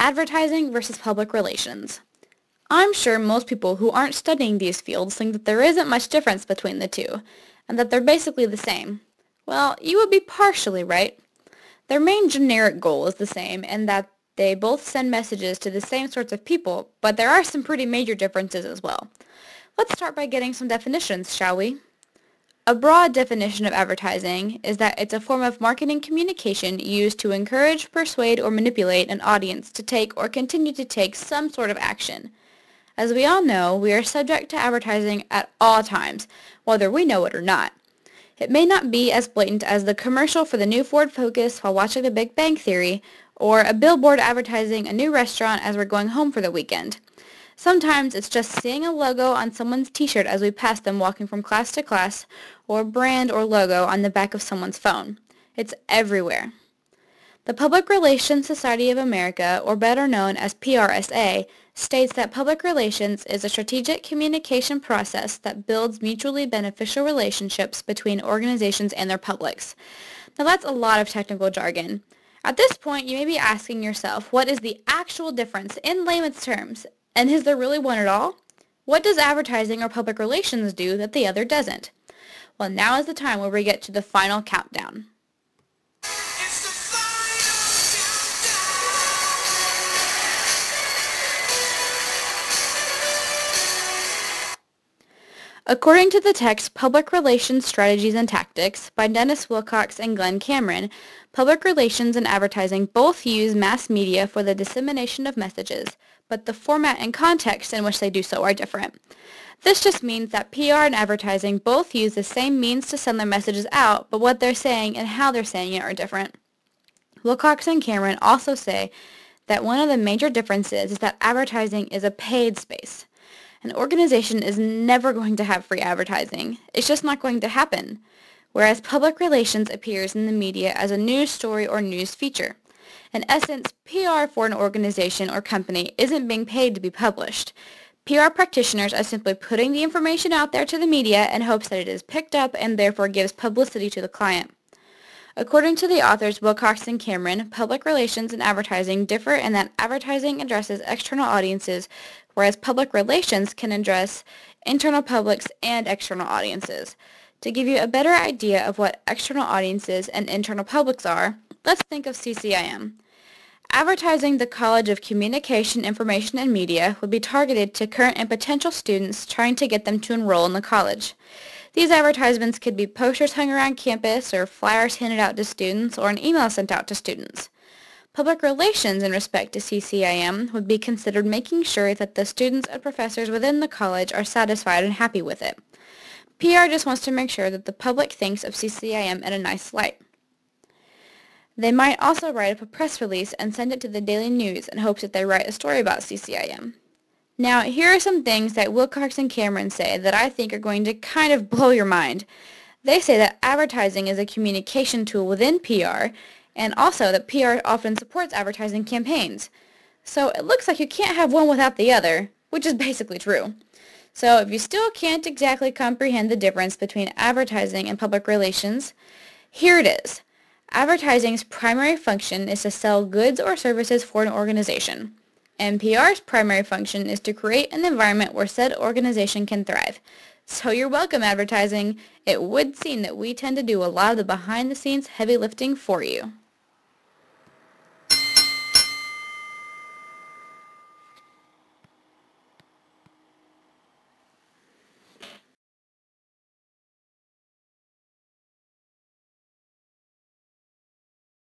advertising versus public relations. I'm sure most people who aren't studying these fields think that there isn't much difference between the two, and that they're basically the same. Well, you would be partially right. Their main generic goal is the same in that they both send messages to the same sorts of people, but there are some pretty major differences as well. Let's start by getting some definitions, shall we? A broad definition of advertising is that it's a form of marketing communication used to encourage, persuade, or manipulate an audience to take or continue to take some sort of action. As we all know, we are subject to advertising at all times, whether we know it or not. It may not be as blatant as the commercial for the new Ford Focus while watching The Big Bang Theory, or a billboard advertising a new restaurant as we're going home for the weekend. Sometimes it's just seeing a logo on someone's t-shirt as we pass them walking from class to class, or a brand or logo on the back of someone's phone. It's everywhere. The Public Relations Society of America, or better known as PRSA, states that public relations is a strategic communication process that builds mutually beneficial relationships between organizations and their publics. Now that's a lot of technical jargon. At this point, you may be asking yourself, what is the actual difference in layman's terms? And is there really one at all? What does advertising or public relations do that the other doesn't? Well, now is the time where we get to the final countdown. According to the text Public Relations Strategies and Tactics by Dennis Wilcox and Glenn Cameron, public relations and advertising both use mass media for the dissemination of messages, but the format and context in which they do so are different. This just means that PR and advertising both use the same means to send their messages out, but what they're saying and how they're saying it are different. Wilcox and Cameron also say that one of the major differences is that advertising is a paid space. An organization is never going to have free advertising. It's just not going to happen. Whereas public relations appears in the media as a news story or news feature. In essence, PR for an organization or company isn't being paid to be published. PR practitioners are simply putting the information out there to the media in hopes that it is picked up and therefore gives publicity to the client. According to the authors Wilcox and Cameron, public relations and advertising differ in that advertising addresses external audiences, whereas public relations can address internal publics and external audiences. To give you a better idea of what external audiences and internal publics are, let's think of CCIM. Advertising the College of Communication, Information, and Media would be targeted to current and potential students trying to get them to enroll in the college. These advertisements could be posters hung around campus or flyers handed out to students or an email sent out to students. Public relations in respect to CCIM would be considered making sure that the students and professors within the college are satisfied and happy with it. PR just wants to make sure that the public thinks of CCIM in a nice light. They might also write up a press release and send it to the Daily News in hopes that they write a story about CCIM. Now, here are some things that Wilcox and Cameron say that I think are going to kind of blow your mind. They say that advertising is a communication tool within PR, and also that PR often supports advertising campaigns. So it looks like you can't have one without the other, which is basically true. So if you still can't exactly comprehend the difference between advertising and public relations, here it is. Advertising's primary function is to sell goods or services for an organization. And PR's primary function is to create an environment where said organization can thrive. So you're welcome, advertising. It would seem that we tend to do a lot of the behind-the-scenes heavy lifting for you.